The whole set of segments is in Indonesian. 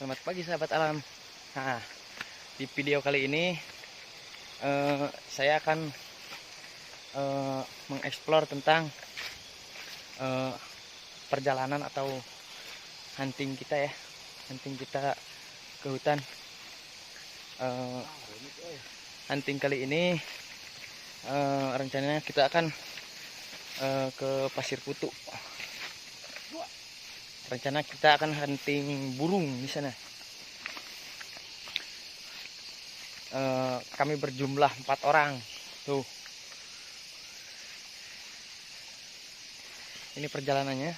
Selamat pagi sahabat alam. Nah, di video kali ini saya akan mengeksplor tentang perjalanan atau hunting kita ya. Hunting kita ke hutan. Hunting kali ini rencananya kita akan ke Pasir Kutu. Rencana kita akan hunting burung di sana. Kami berjumlah 4 orang. Tuh. Ini perjalanannya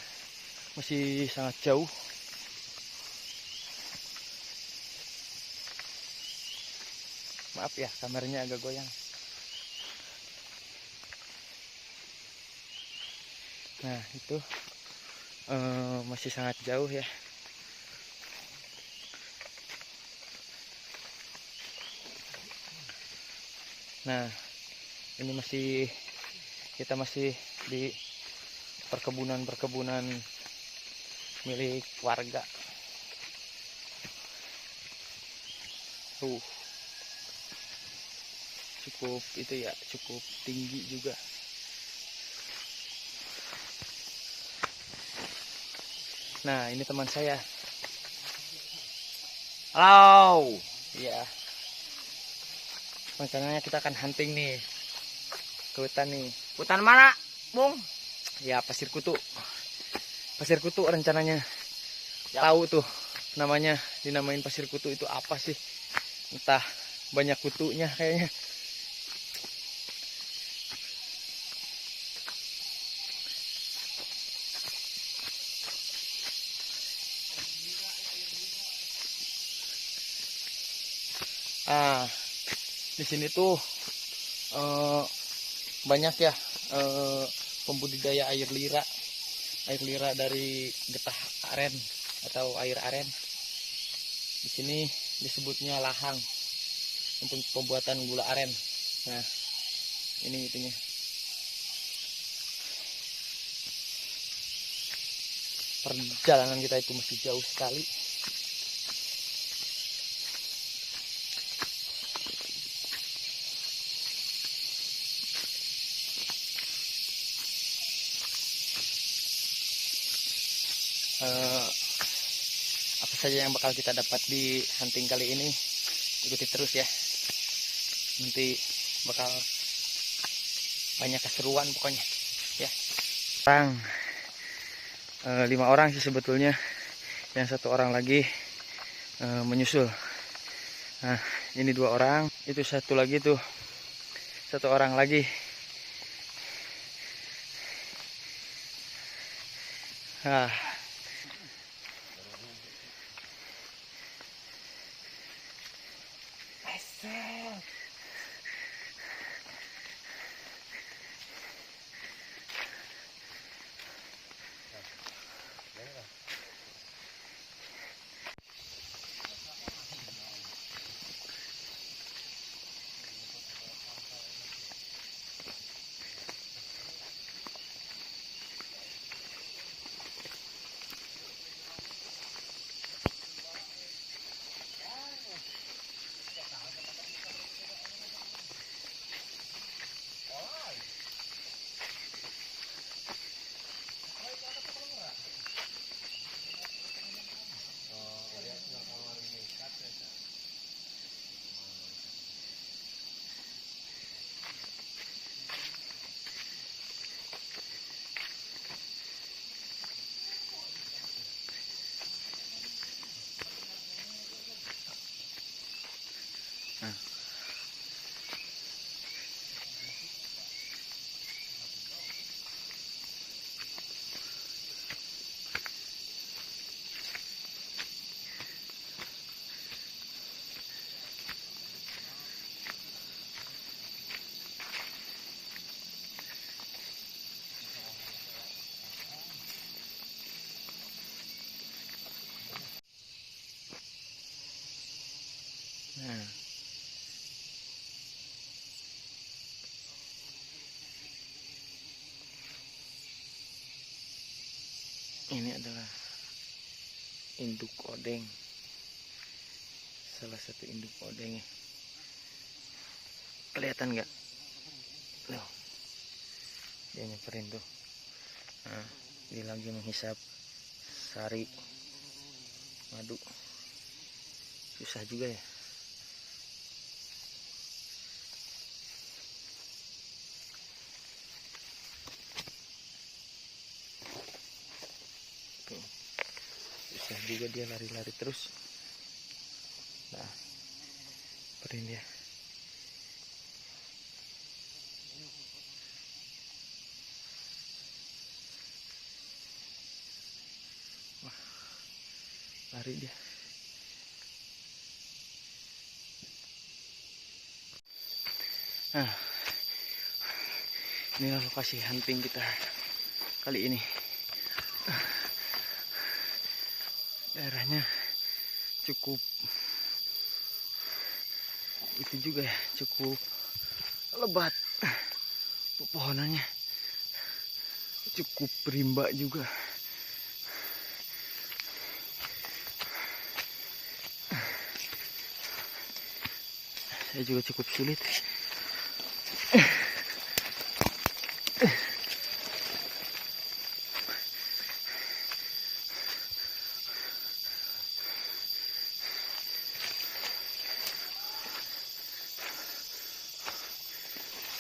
masih sangat jauh. Maaf ya, kameranya agak goyang. Nah, itu masih sangat jauh ya. Nah, ini kita masih di perkebunan milik warga. Tuh, cukup tinggi juga. Nah, ini teman saya. Halo. Ya. Rencananya kita akan hunting nih ke hutan nih. Hutan mana, Bung? Ya, Pasir Kutu. Pasir Kutu rencananya. Ya. Tahu tuh namanya, dinamain Pasir Kutu itu apa sih? Entah, banyak kutunya kayaknya. Di sini tuh banyak ya pembudidaya air lira dari getah aren atau air aren. Di sini disebutnya lahang untuk pembuatan gula aren. Nah, ini itunya. Perjalanan kita itu masih jauh sekali. Apa saja yang bakal kita dapat di hunting kali ini, ikuti terus ya. Nanti bakal banyak keseruan pokoknya ya. 5 orang sih sebetulnya, yang 1 orang lagi menyusul. Nah, ini 2 orang, itu 1 lagi tuh, 1 orang lagi. Nah, ini adalah induk odeng. salah satu induk odengnya. Kelihatan nggak? Loh, dia nyamperin tuh. Nah, dia lagi menghisap sari madu. Susah juga ya. Tuh. Susah juga, dia lari-lari terus. Nah, perin dia. Wah, lari dia. Nah, inilah lokasi hunting kita kali ini. Daerahnya cukup itu juga ya, cukup lebat. Pepohonannya cukup rimba juga. Saya juga cukup sulit.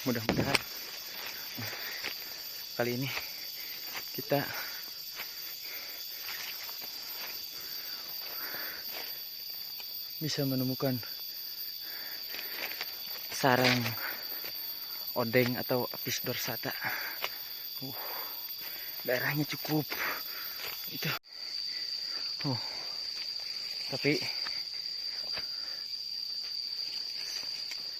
Mudah-mudahan kali ini kita bisa menemukan sarang odeng atau Apis dorsata. Daerahnya cukup itu. Tapi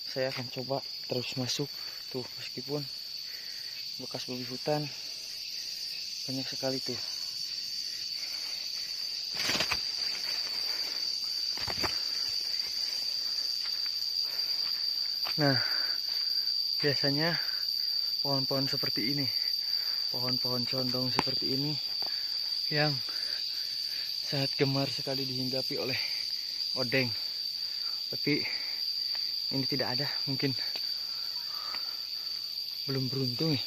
saya akan coba terus masuk tuh, meskipun bekas babi hutan banyak sekali tuh. Nah, biasanya pohon-pohon seperti ini, pohon-pohon condong seperti ini yang sangat gemar sekali dihinggapi oleh odeng. Tapi ini tidak ada, mungkin belum beruntung ya.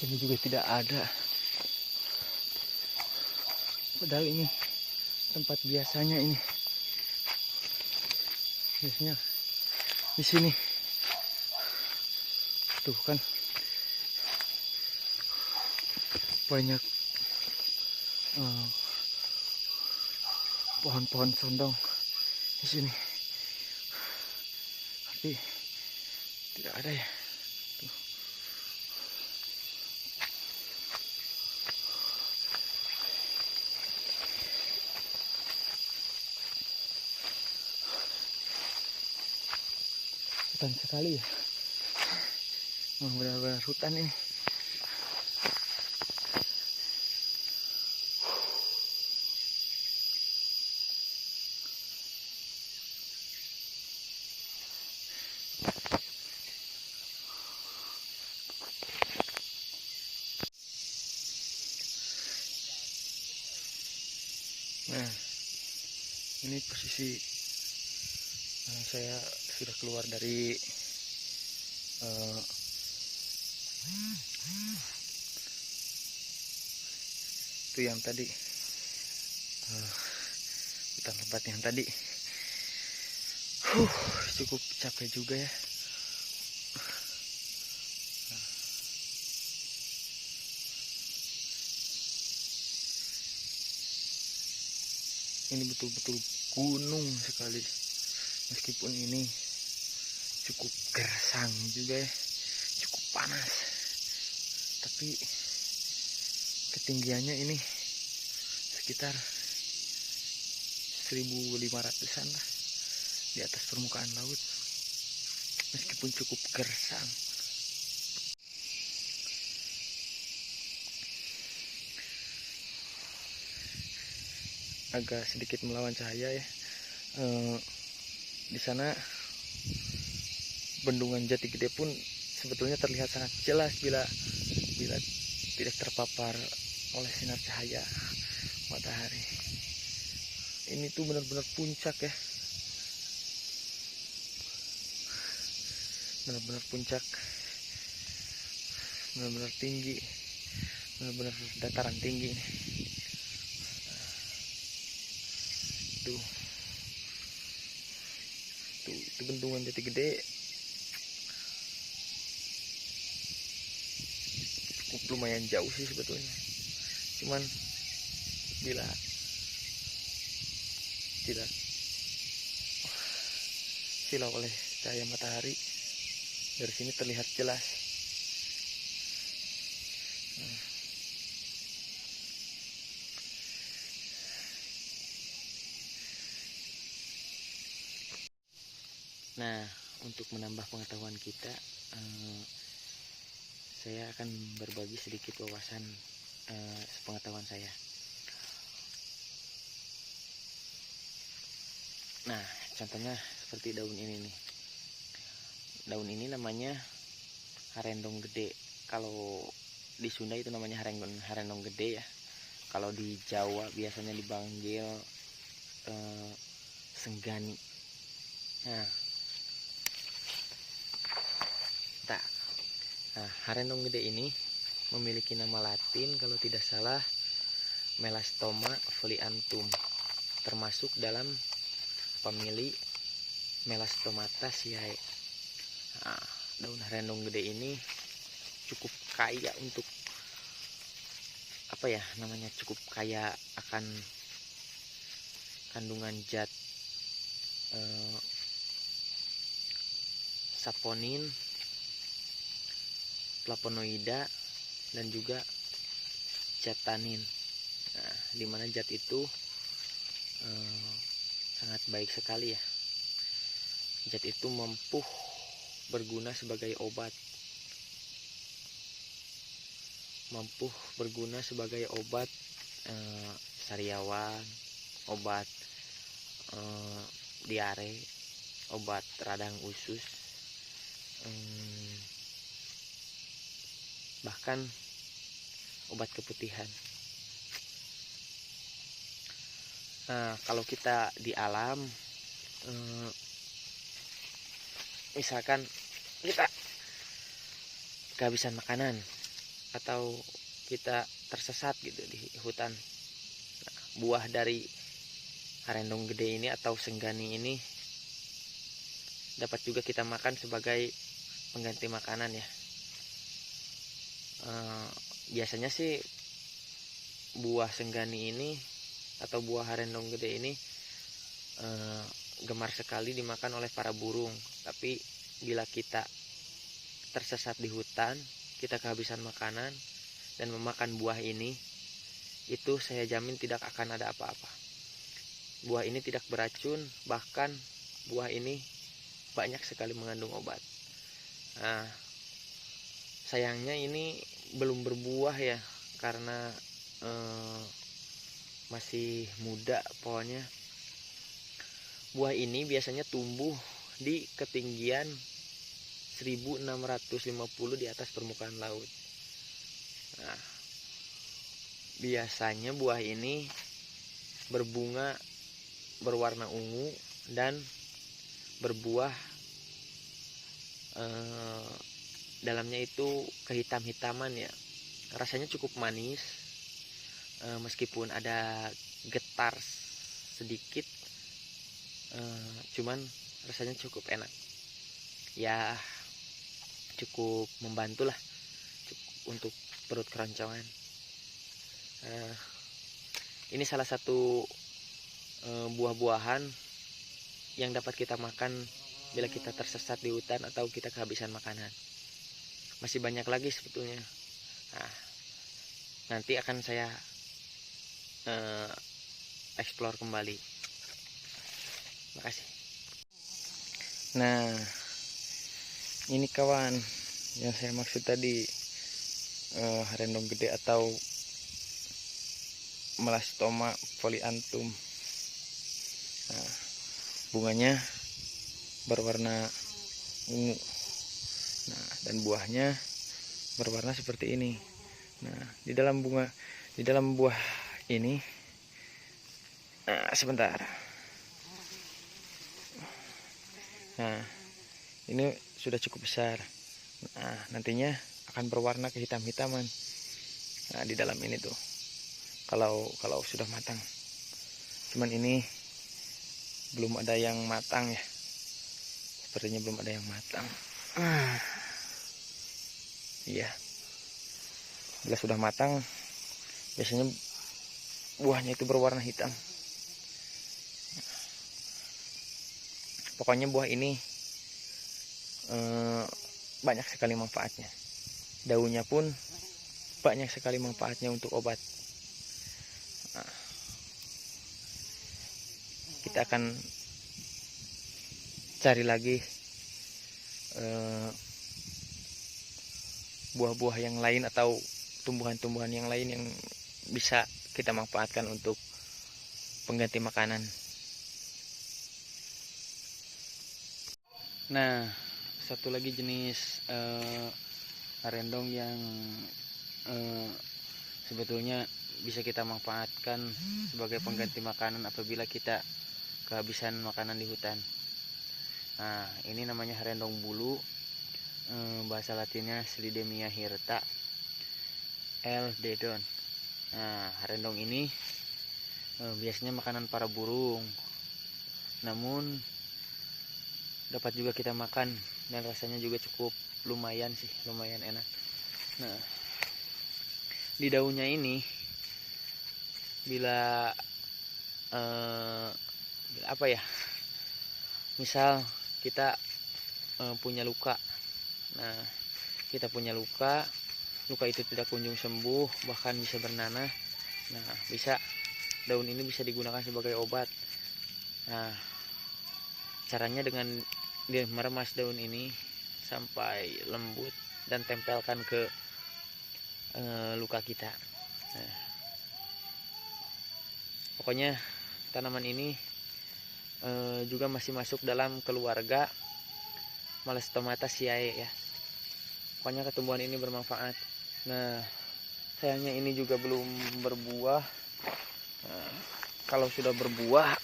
Ini juga tidak ada. Padahal ini tempat biasanya ini. Biasanya di sini. Tuh kan banyak pohon-pohon condong di sini. Tapi tidak ada ya. Tuh. Hutan sekali ya. Memang benar-benar hutan ini. Nah, ini posisi saya sudah keluar dari Itu yang tadi, hutan lebat yang tadi. Cukup capek juga ya. Ini betul-betul gunung sekali, meskipun ini cukup gersang juga ya, cukup panas, tapi ketinggiannya ini sekitar 1.500-an lah di atas permukaan laut, meskipun cukup gersang. Agak sedikit melawan cahaya ya. Di sana bendungan Jati Gede pun sebetulnya terlihat sangat jelas bila tidak terpapar oleh sinar cahaya matahari. Ini tuh benar-benar puncak ya, benar-benar puncak, benar-benar tinggi, benar-benar dataran tinggi ini. Tuh itu bendungan Jati Gede. Cukup lumayan jauh sih sebetulnya, cuman bila tidak silau oleh cahaya matahari, dari sini terlihat jelas. Nah, untuk menambah pengetahuan kita, saya akan berbagi sedikit wawasan sepengetahuan saya. Nah, contohnya seperti daun ini nih. Daun ini namanya harendong gede. Kalau di Sunda itu namanya harendong gede ya. Kalau di Jawa biasanya dipanggil senggani. Nah, harendong gede ini memiliki nama Latin kalau tidak salah Melastoma folianthum, termasuk dalam famili Melastomataceae. Nah, daun harendong gede ini cukup kaya untuk cukup kaya akan kandungan zat saponin, flavonoida, dan juga zat tanin. Nah, dimana zat itu sangat baik sekali ya. Zat itu mampu berguna sebagai obat, sariawan, obat diare, obat radang usus, bahkan obat keputihan. Nah, kalau kita di alam, misalkan kita kehabisan makanan atau kita tersesat gitu di hutan, nah, buah dari harendong gede ini atau senggani ini dapat juga kita makan sebagai pengganti makanan ya. Biasanya sih buah senggani ini atau buah harendong gede ini gemar sekali dimakan oleh para burung. Tapi bila kita tersesat di hutan, kita kehabisan makanan dan memakan buah ini, itu saya jamin tidak akan ada apa-apa. Buah ini tidak beracun, bahkan buah ini banyak sekali mengandung obat. Nah, sayangnya ini belum berbuah ya, karena masih muda pohonnya. Buah ini biasanya tumbuh di ketinggian 1650 di atas permukaan laut. Nah, biasanya buah ini berbunga berwarna ungu dan berbuah dalamnya itu kehitam-hitaman ya. Rasanya cukup manis, meskipun ada getar sedikit, cuman rasanya cukup enak ya, cukup membantu lah untuk perut keroncongan. Ini salah satu buah-buahan yang dapat kita makan bila kita tersesat di hutan atau kita kehabisan makanan. Masih banyak lagi sebetulnya. Nah, nanti akan saya explore kembali. Makasih. Nah, ini kawan yang saya maksud tadi, rendong gede atau Melastoma folianthum. Nah, bunganya berwarna ungu. Nah, dan buahnya berwarna seperti ini. Nah, di dalam buah ini, sebentar. Nah, ini sudah cukup besar. Nah, nantinya akan berwarna kehitam-hitaman. Nah, di dalam ini tuh. Kalau sudah matang. Cuman ini belum ada yang matang ya. Sepertinya belum ada yang matang. Iya. Bila sudah matang, biasanya buahnya itu berwarna hitam. Pokoknya buah ini banyak sekali manfaatnya. Daunnya pun banyak sekali manfaatnya untuk obat. Nah, kita akan cari lagi buah-buah yang lain atau tumbuhan-tumbuhan yang lain yang bisa kita manfaatkan untuk pengganti makanan. Nah, satu lagi jenis rendong yang sebetulnya bisa kita manfaatkan sebagai pengganti makanan apabila kita kehabisan makanan di hutan. Nah, ini namanya rendong bulu, bahasa latinnya Slidemia hirta L. dedon. Nah, rendong ini biasanya makanan para burung, namun dapat juga kita makan dan rasanya juga cukup lumayan sih, lumayan enak. Nah, di daunnya ini bila apa ya, misal kita punya luka. Nah, kita punya luka itu tidak kunjung sembuh, bahkan bisa bernanah. Nah, bisa daun ini bisa digunakan sebagai obat. Nah, caranya dengan dia meremas daun ini sampai lembut dan tempelkan ke luka kita. Nah, pokoknya tanaman ini juga masih masuk dalam keluarga Melastomataceae ya. Pokoknya ketumbuhan ini bermanfaat. Nah, sayangnya ini juga belum berbuah. Nah, kalau sudah berbuah,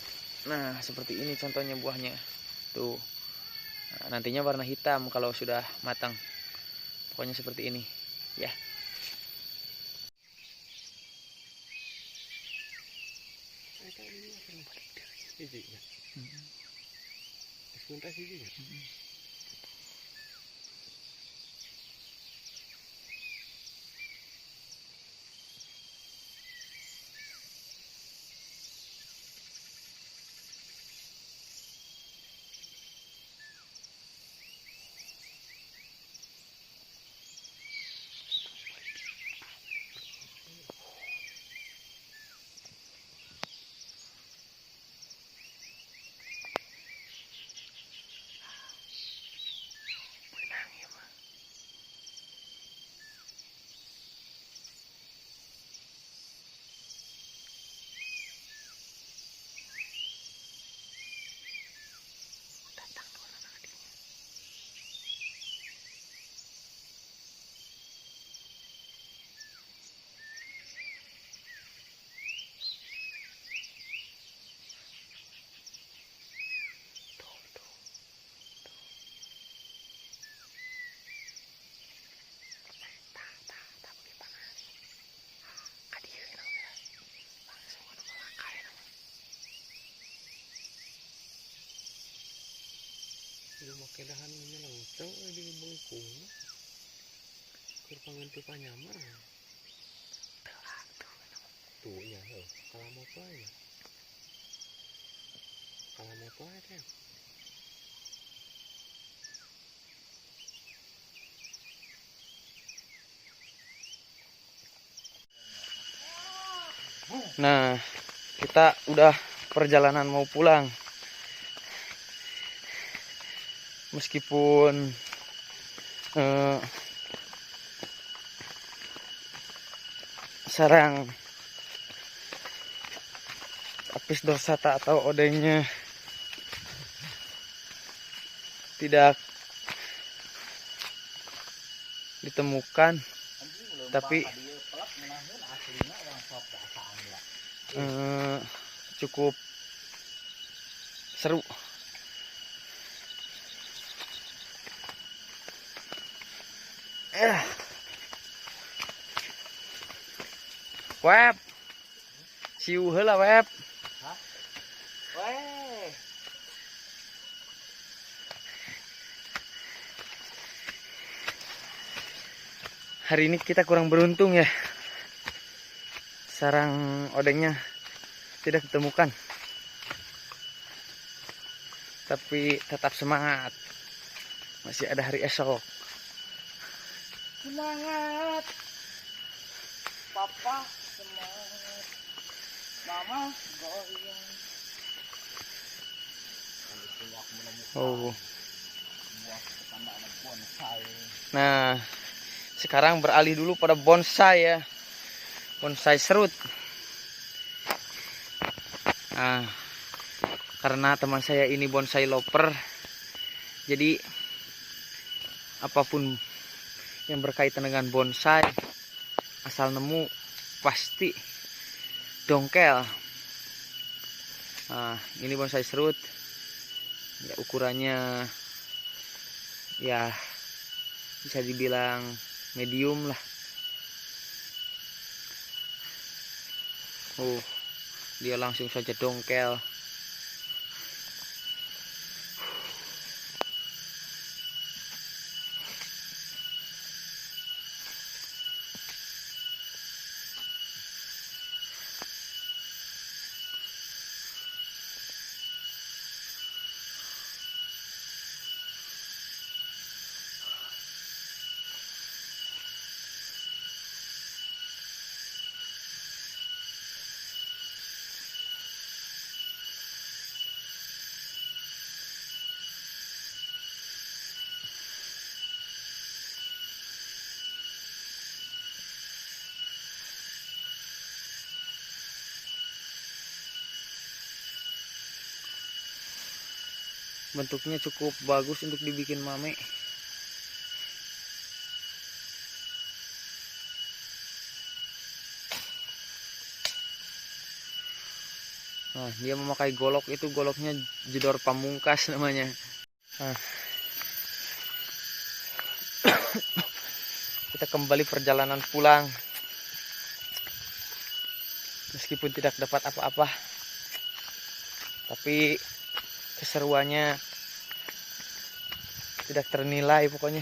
nah seperti ini contohnya buahnya tuh. Nah, nantinya warna hitam kalau sudah matang. Pokoknya seperti ini ya. kedahan ini langsung di bengkung kurpangan tu panyamar tuh ya kalau motor ya kalau motor ya Nah, kita udah perjalanan mau pulang. Meskipun sarang Apis dorsata atau odengnya tidak ditemukan, tapi cukup seru. Web, siu heula web. weh Hari ini kita kurang beruntung ya. Sarang odengnya tidak ditemukan. Tapi tetap semangat. Masih ada hari esok. semangat papa semangat mama goyang. Oh. Nah, sekarang beralih dulu pada bonsai ya. Bonsai serut. Nah, karena teman saya ini bonsai lover, jadi apapun yang berkaitan dengan bonsai, asal nemu pasti dongkel. Nah, ini bonsai serut. Ya, ukurannya ya bisa dibilang medium lah. Dia langsung saja dongkel. Bentuknya cukup bagus untuk dibikin mame. Nah, dia memakai golok, itu goloknya jedor pamungkas namanya. Nah, kita kembali perjalanan pulang. Meskipun tidak dapat apa-apa, tapi keseruannya tidak ternilai pokoknya.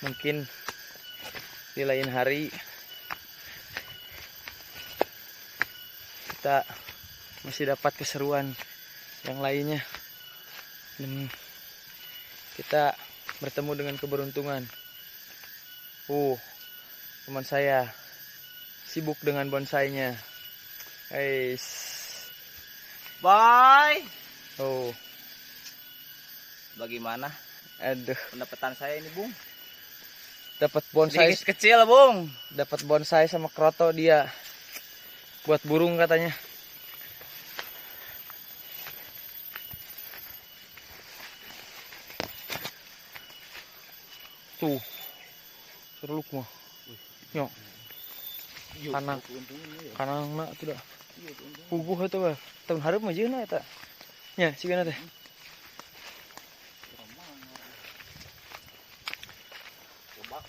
Mungkin di lain hari kita masih dapat keseruan yang lainnya, dan kita bertemu dengan keberuntungan. Teman saya sibuk dengan bonsainya. Bye. Bagaimana Aduh, pendapatan saya ini, Bung? dapat bonsai Sedikit kecil, Bung. dapat bonsai sama kroto dia buat burung katanya. Tuh, serluk mah. Nyok. Kanang nak tu dah. Puguh itu bah. Tahun harap mah jeuna eta. Nya, sigana teh. Coba